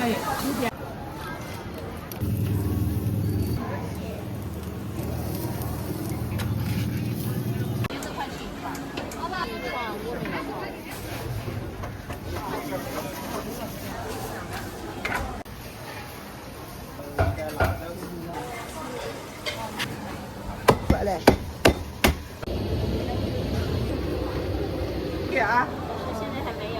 过来。给啊。现在还没有。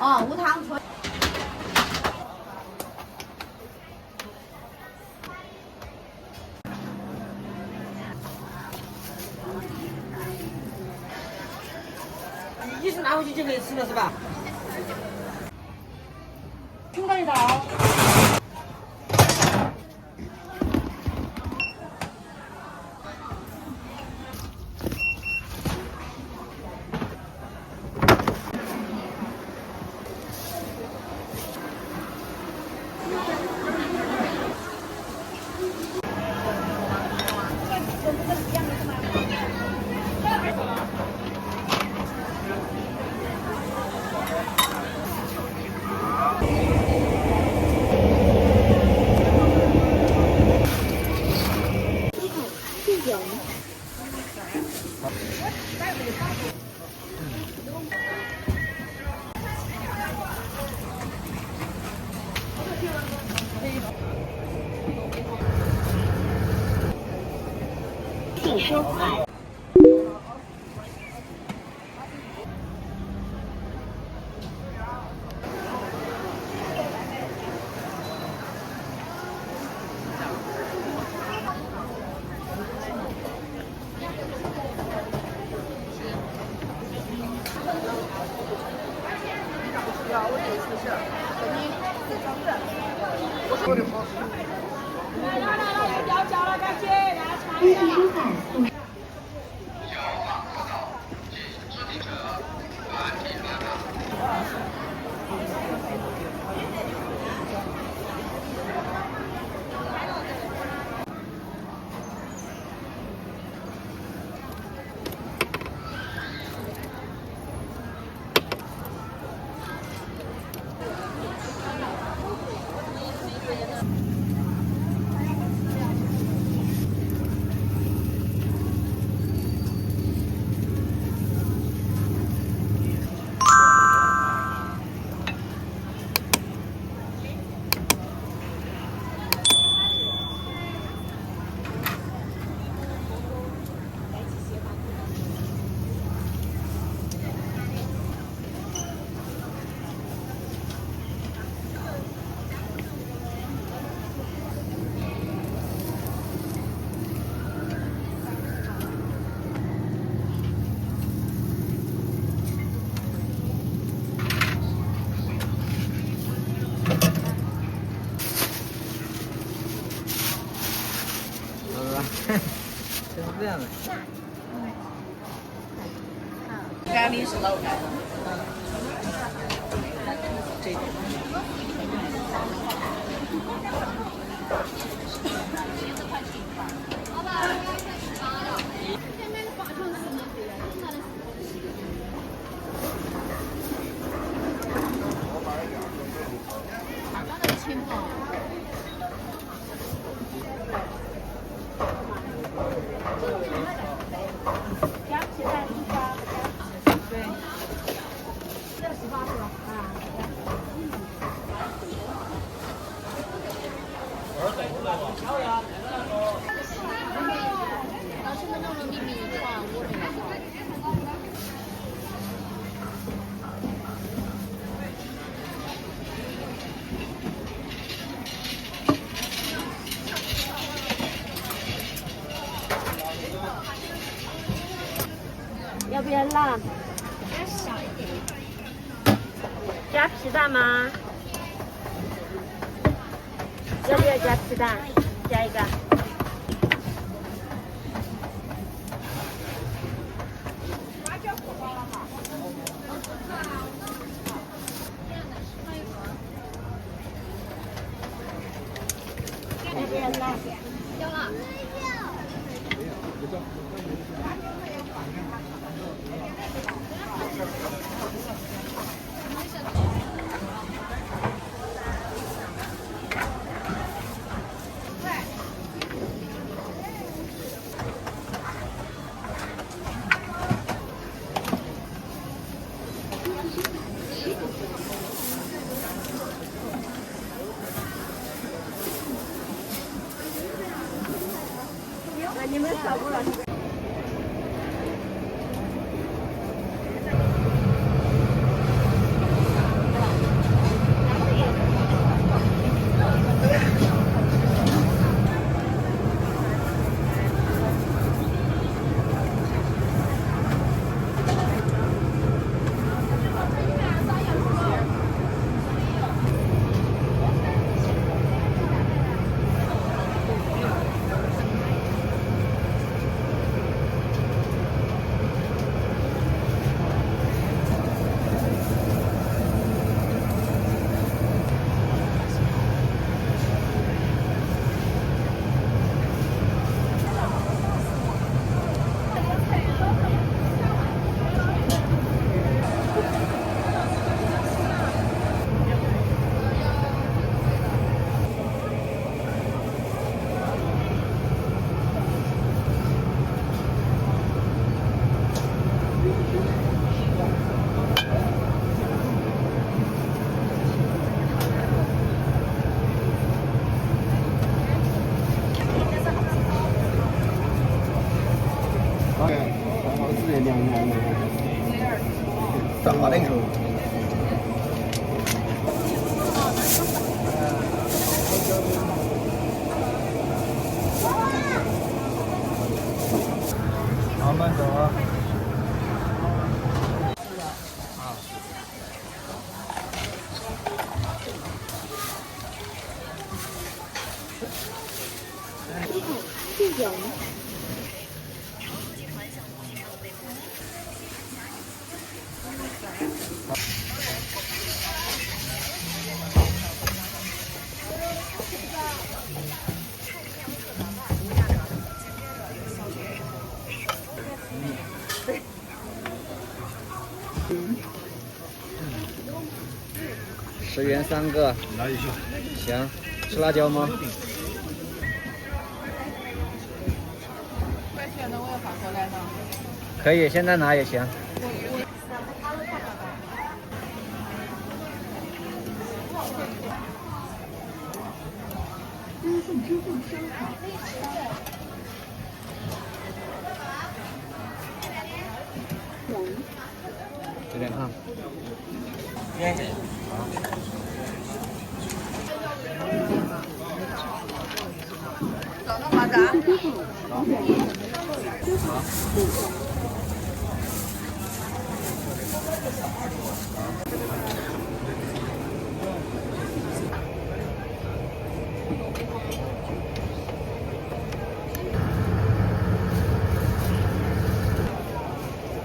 哦，无糖纯。你是拿回去就可以吃了是吧？听到一道。请收款。预计收款50。就是这样的。咖喱是老干。这。了。加皮蛋吗？要不要加皮蛋？加一个。要不要辣？要了。那你们扫过了。咋那个时候？好，慢走啊。10元3个，拿一下。行，吃辣椒吗？快选的我也发过来呢。可以，现在拿也行。微信支付收款。这边看。找到马扎。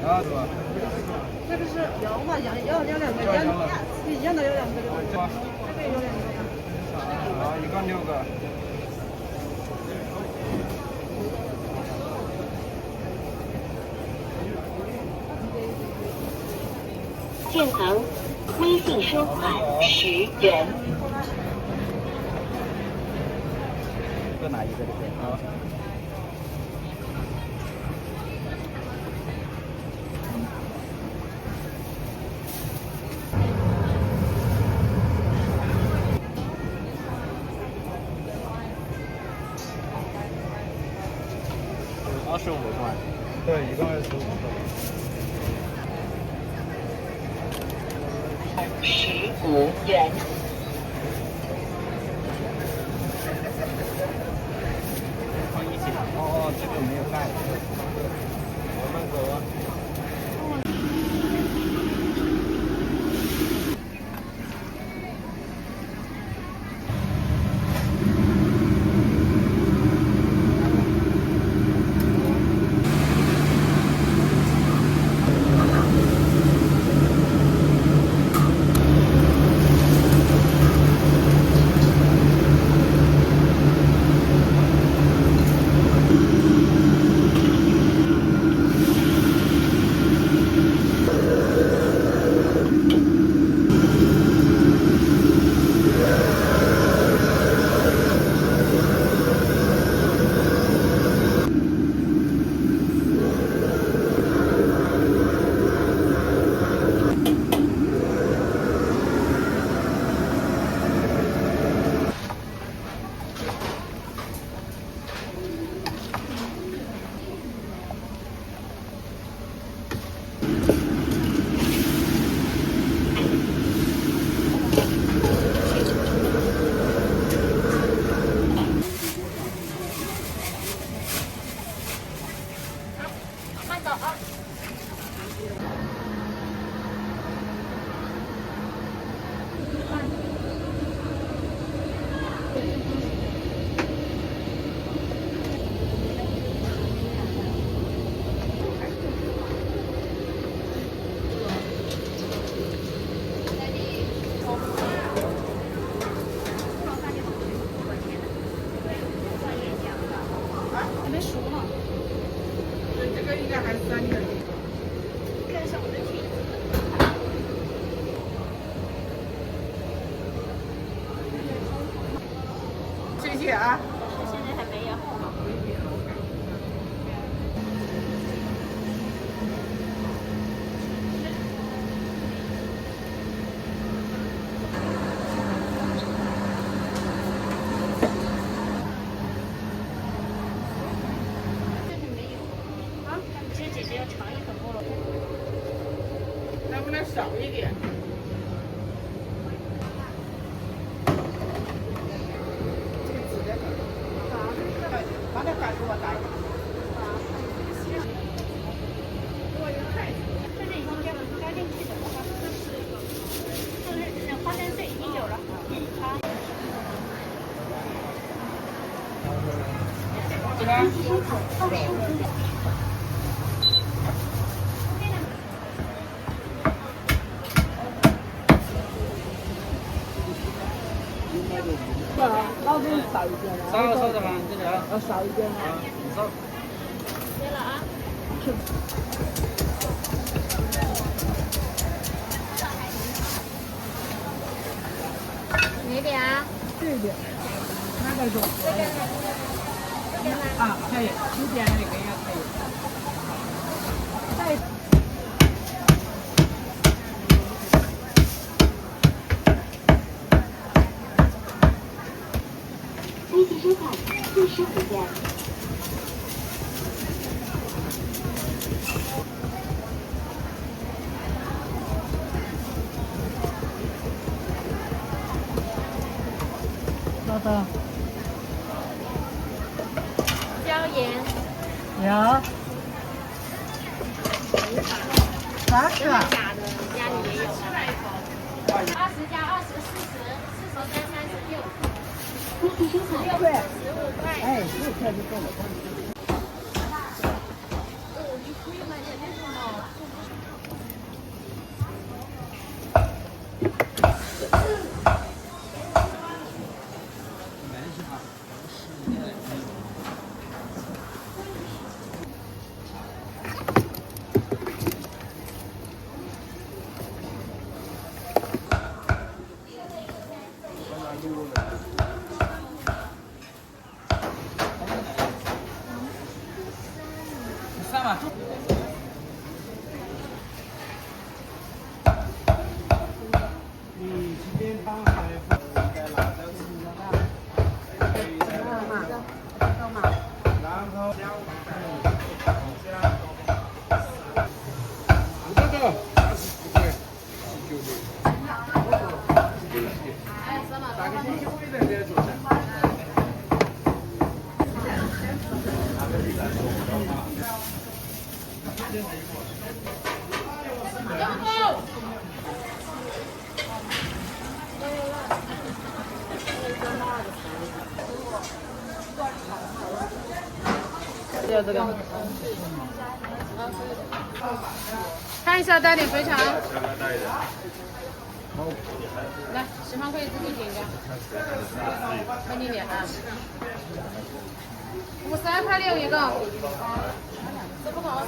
啊，是吧？这个是要2个，要2个，一样的要2个。这个有2个。啊，一共6个。建行微信收款10元。各拿一个就可以啊。25块。对，一共25块。15元。哦，这个没有盖。慢慢走啊。没熟呢。对，这个应该还是3年。看一下我的裙子。谢谢啊。现在还没有。这姐姐要尝一口菠萝。能不能少一点？这个纸的把那饭给我打一下。这是已经加进去的，就是花生碎已经有了。好。飞机收款25元。老子少一点了。少的话，这个要少一点了。少。对了啊。哪点啊？这一点。哪个多？这个吗？啊，可以，这边那个也可以。再。飞机收款45元。老大。椒盐。有。啥真的假的？家里也有的。20加20，40，43，36。飞机收款15块。 15块。哎，15块就够了。要这个。看一下带点肥肠。来，10方可以自己点一个。给你点啊。53块6一个。这不好。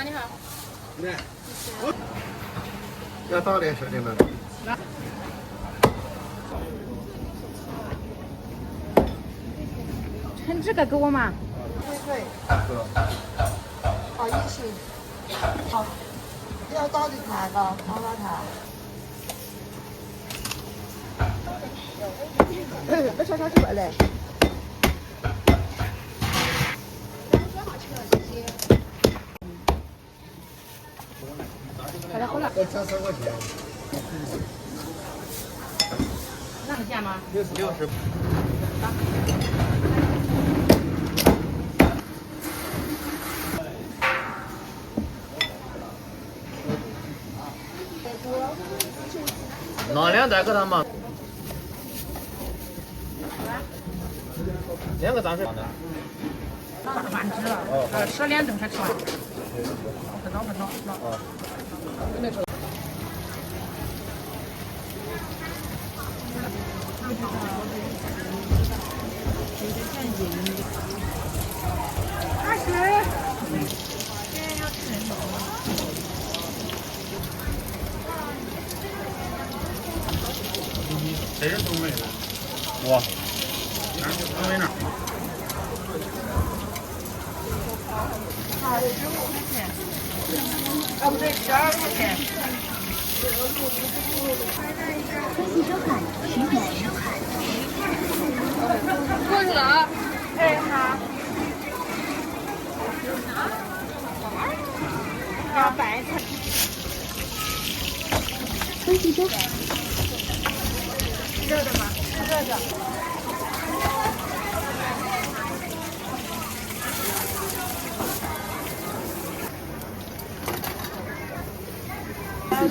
你好。来，要倒点兄弟们。称这个给我嘛。对。好意思。好，要倒的茶的，倒了茶。别烧烧出来嘞。要加3块钱。那个价吗60。两袋可他嘛，2个蘸水。完吃了，12点钟才吃完。快走快走。这是东北的，哇，哪是东北那？啊，不对，12块钱。微信收款徐美。过去了啊。哎，好。要白菜。微信收款。热的吗？热的。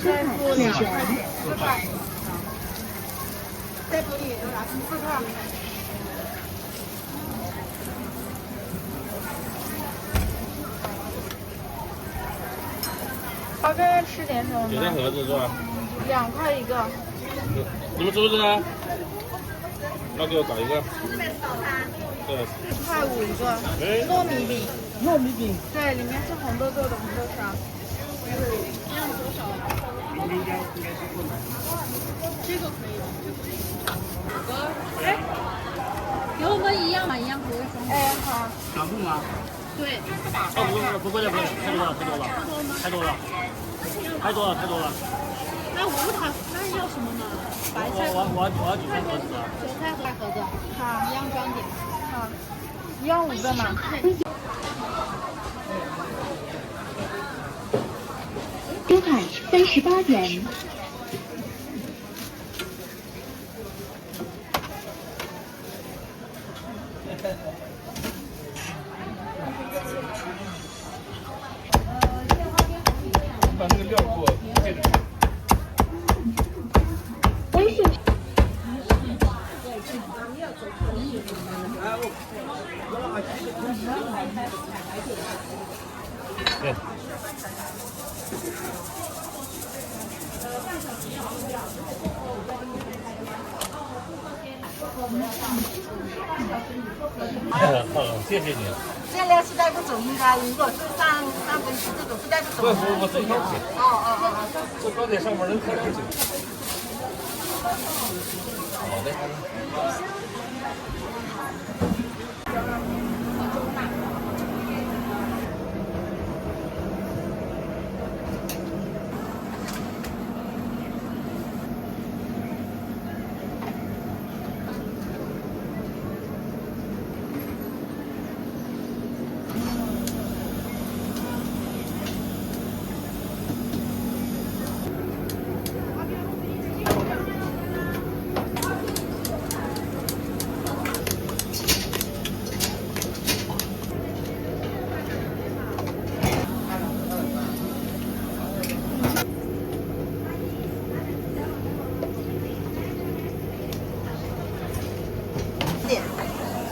再付2块钱，4块。再补你多少？4块。我这边吃点什么？就这盒子是吧？2块一个。你们是不是呢？那给我搞一个。对。1块5一个。糯米饼。糯米饼。对，里面是红豆做的红豆沙。要多少？这个可以。哎，给我们一样嘛，一样口味双。哎，好。打不吗？对。不贵了，太多了。那无糖，那要什么呢？白菜。我要几份盒子啊？韭菜盒子。好，一样装点。好，一样5个嘛。收款38元。把那个料给我配着。微信。对。谢谢你。这料是带不走，应该如果是三分之这种是带不走的。我自己掏钱。这高铁上面人可了解。好的。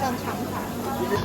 上长盘。好了，谢谢。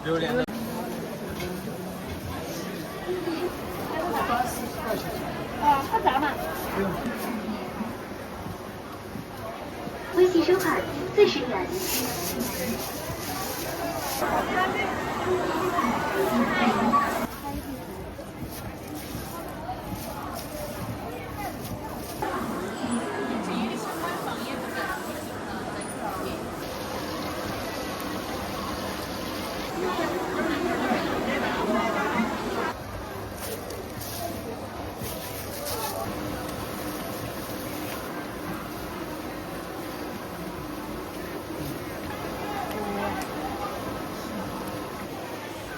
榴莲的。喝啥嘛？微信收款40元。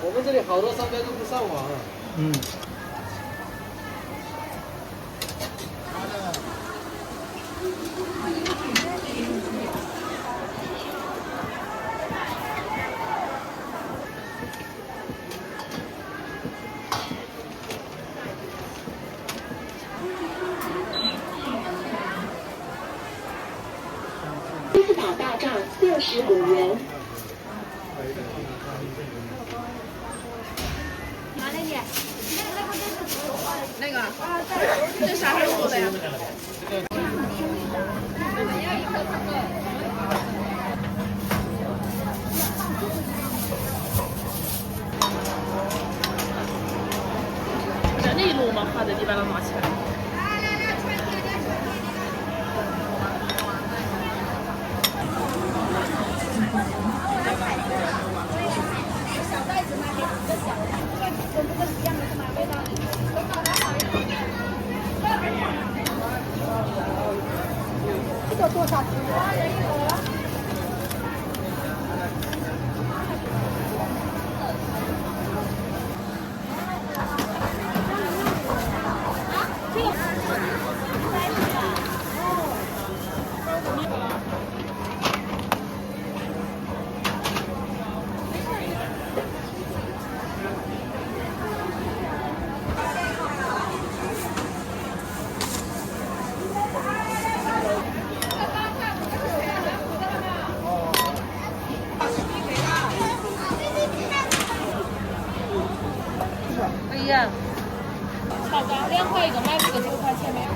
我们这里好多商家都不上网。嗯。金字塔大帐65元。那个，这啥时候做的呀？在那一路嘛，画的一般都拿起来。这个多少钱？哎呀，炒糕2块一个，买这个9块钱没有？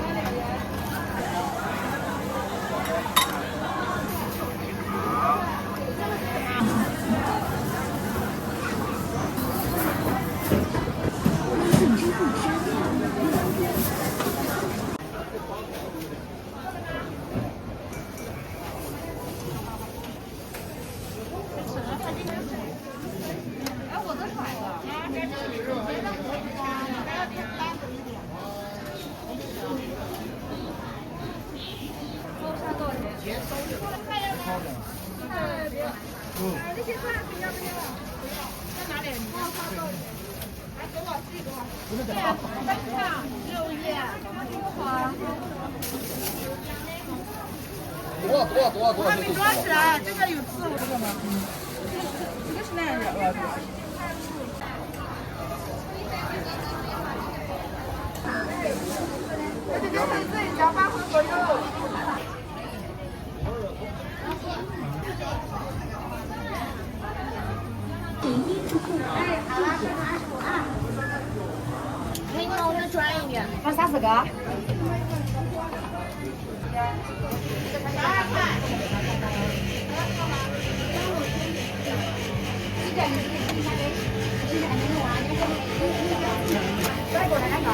多少？没抓起来，这个有刺，这个吗？这个是那样的。这个粉丝只要8块左右。哎，好了，这个25啊。可以吗？我再转一点。放30个。12块。再过来2个，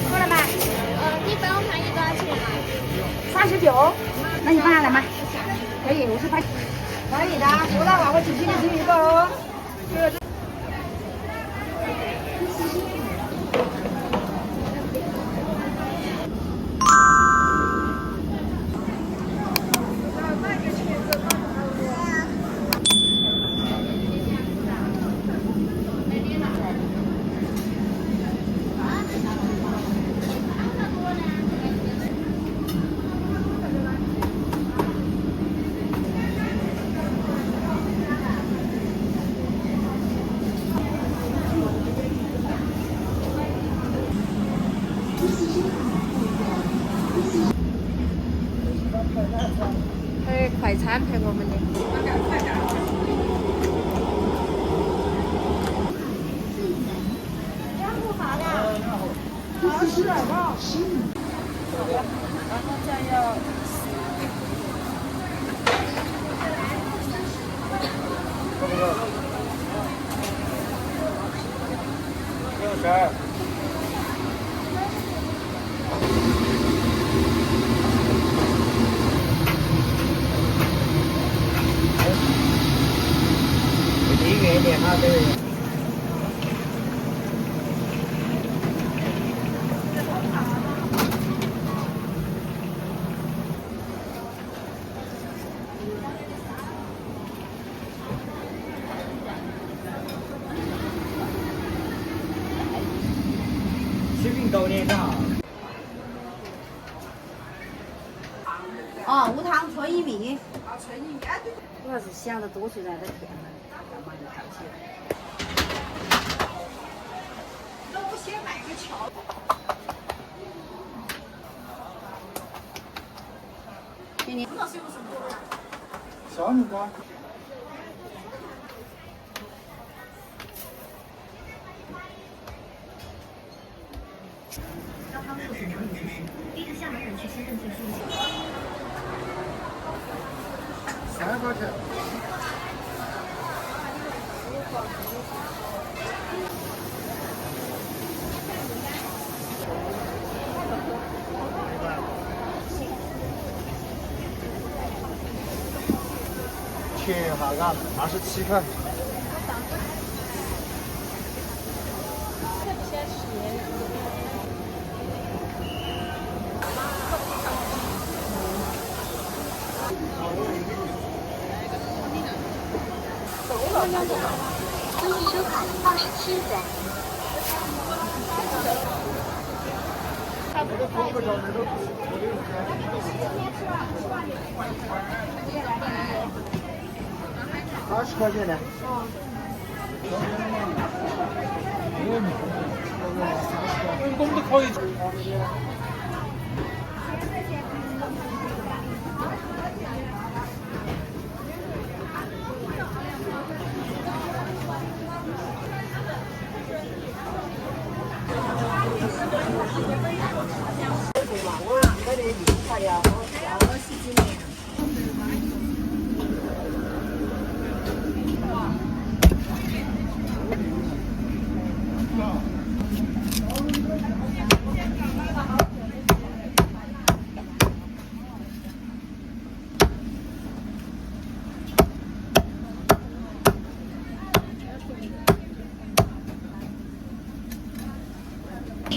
过来吗1本我看1多少钱？39，那你放下来吗？可以，50块。可以的，多大碗我只给你1个哦。还有快餐陪我们的。然后再要。离远一点哈，这位。视频高点上。哦，无糖纯薏米。啊，纯薏米，哎对。主要是想着多出来的甜了，干嘛就看起来。那我先买个桥。给你。小米瓜。3块钱。切哈嘎，27块。微信收款27元。20块钱的。我们都可以。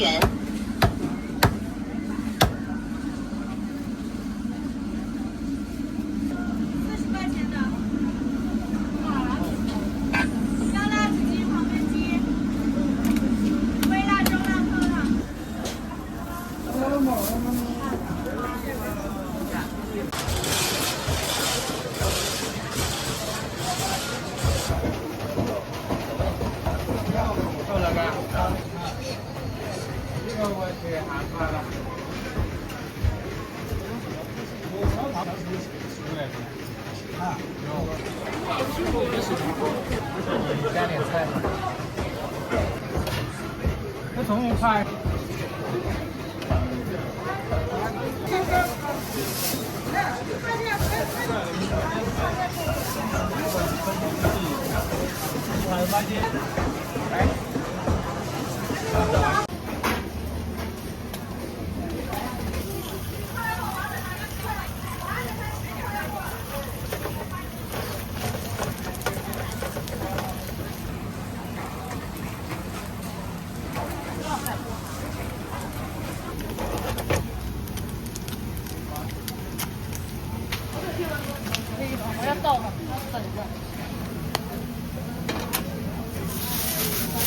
元。加点菜嘛。那从我拍。我要倒了，等着。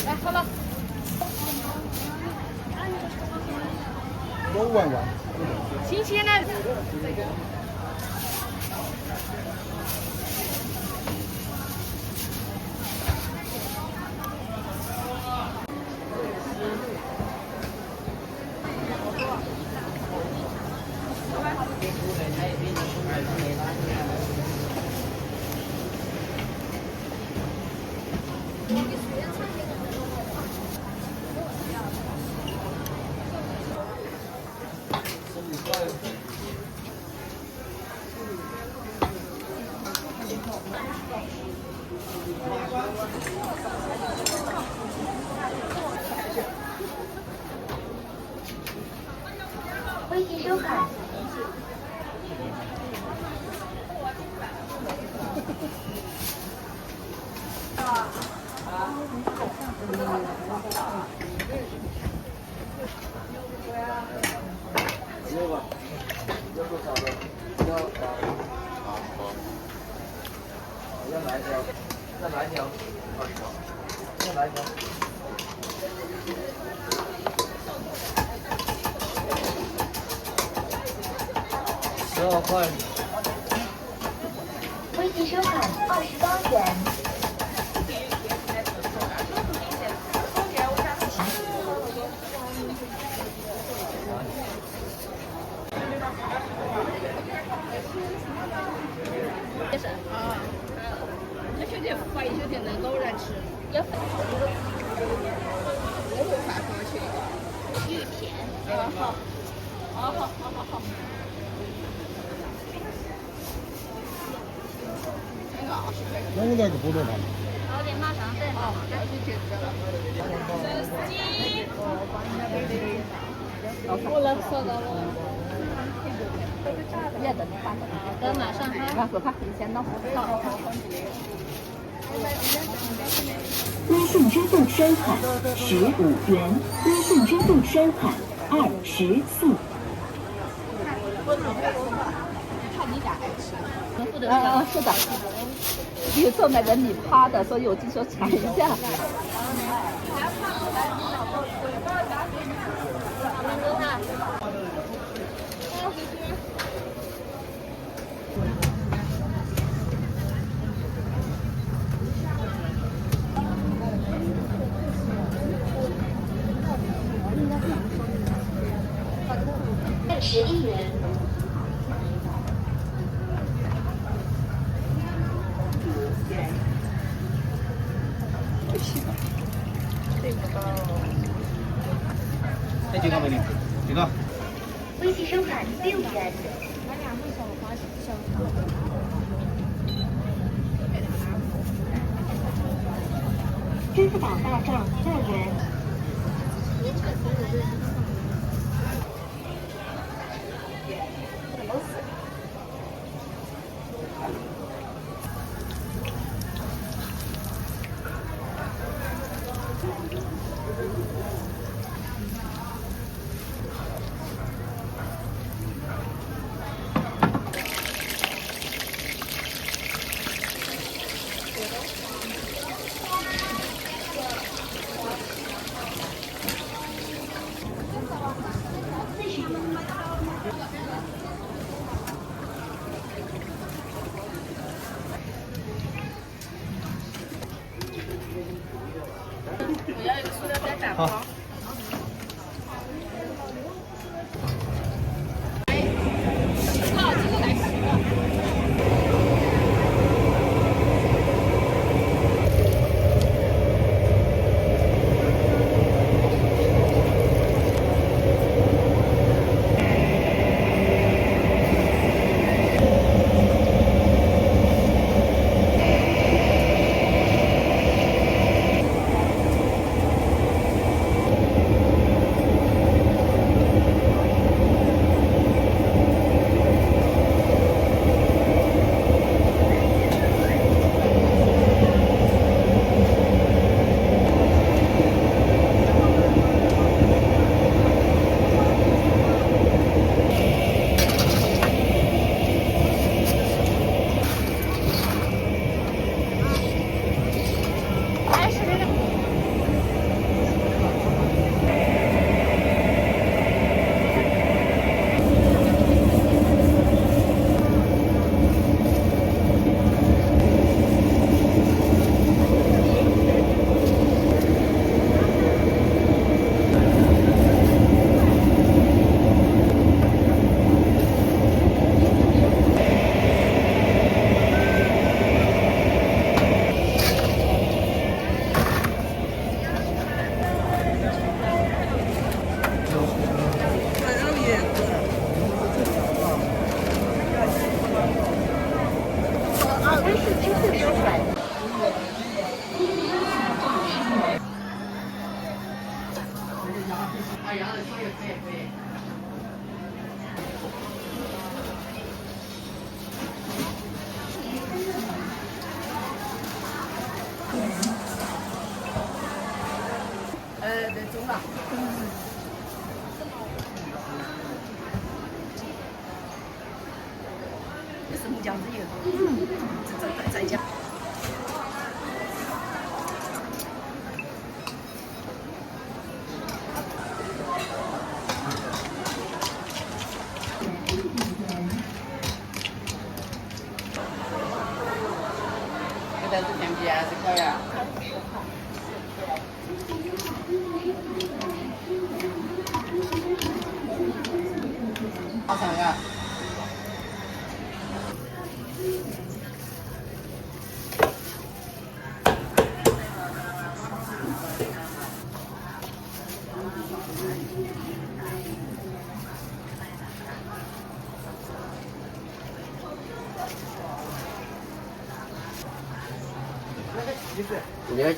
来，好了。多玩玩。新鲜的。要来一条，再来一条，20条，再来一条。12块。微信收款28元。那兄弟怀疑兄弟能偶然吃，要我不发过去。玉片。好。那我那个不多看。好的，马上等。好，要去接这个。我来收到了。也等你发的。等马上哈。然后他先弄好。微信支付收款15元，微信支付收款24。看你俩爱吃。是的。有时候买的米趴的，所以我就说尝一下。21元。这几个美女，几个？微信收款6元。支付宝到账2元。好。微信支付收款。那中了。这是木浆子油。再加。这袋子便宜还是可以啊。马上呀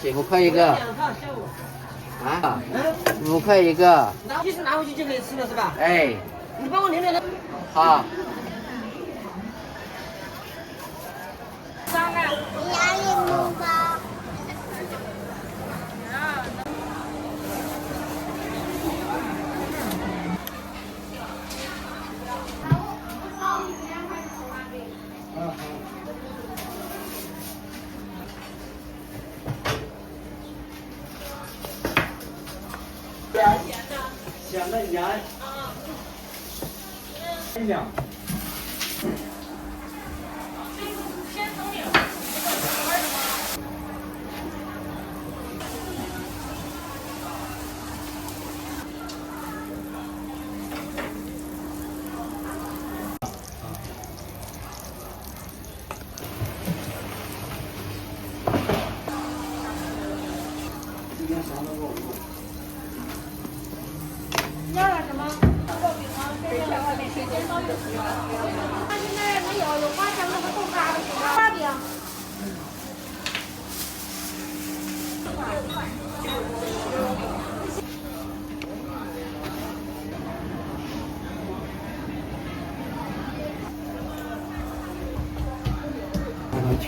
！5块一个。啊？5块一个。其实拿回去就可以吃了是吧？哎。你帮我留点。好。压力面包。咸的盐。两。要点什么？在外面水煎包有。他现在没有花生的和豆沙的，花饼。去。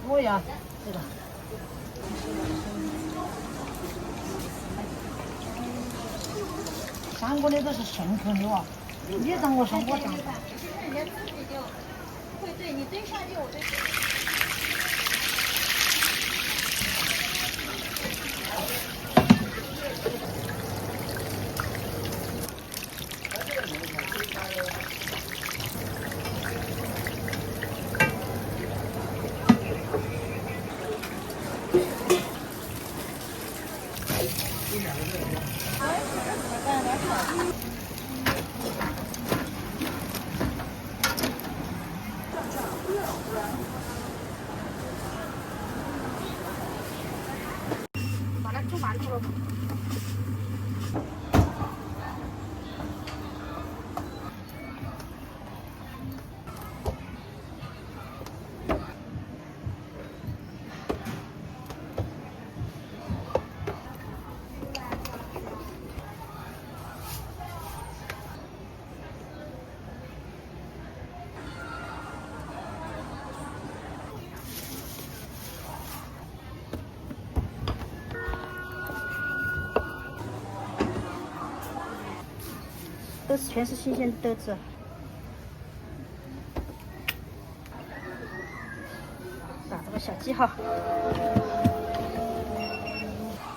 我呀，这个。3个的都是现成的哇，你让我上我上。其实人家自己就会对你对下去，我对。都是全是新鲜豆子。打这个小记号。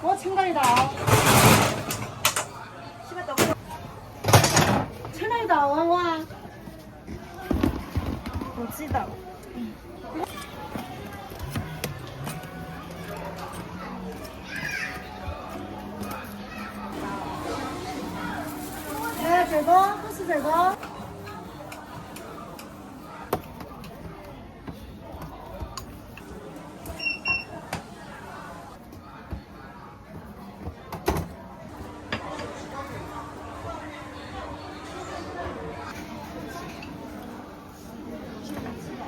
我称了一道。称了一道啊我啊。我知道。这个不是这个。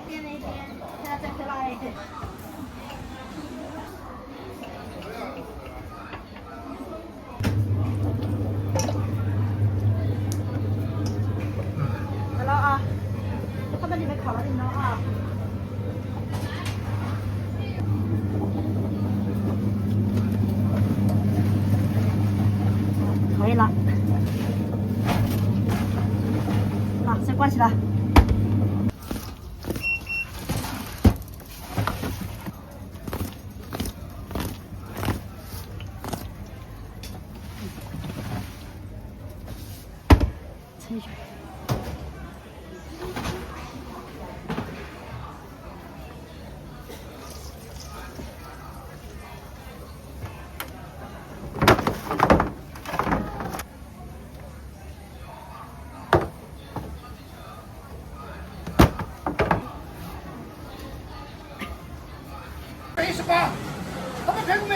边那边，再回来一点。里面烤了点了啊！可以了，啊，先关起来。盛一下。118，他们平均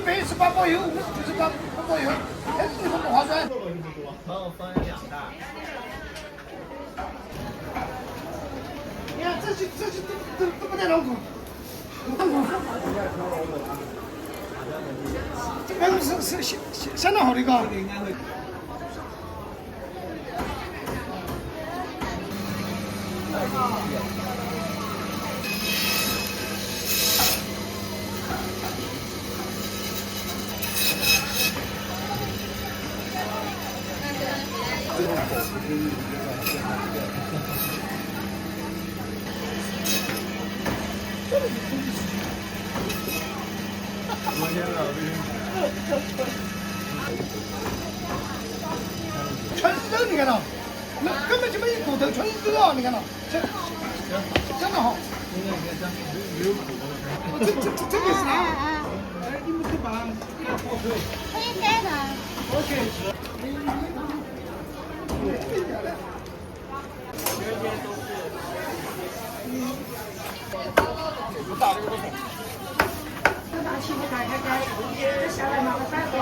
118包邮，118包邮，还是不划算。帮我分2袋。你看这些都不带老苦，这个是相当好的一个。全是肉，你看到？那根本就没有骨头，全是肉啊！你看到？相当好。这个是啥？哎，你们去把可以改的。我去。拿起你看，这下来拿个3个。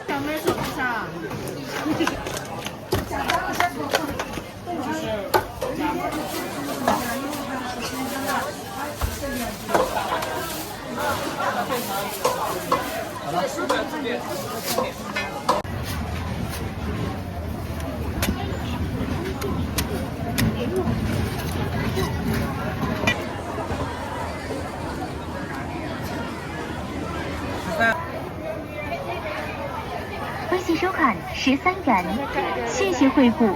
小妹手机上。微信收款13元，谢谢惠顾。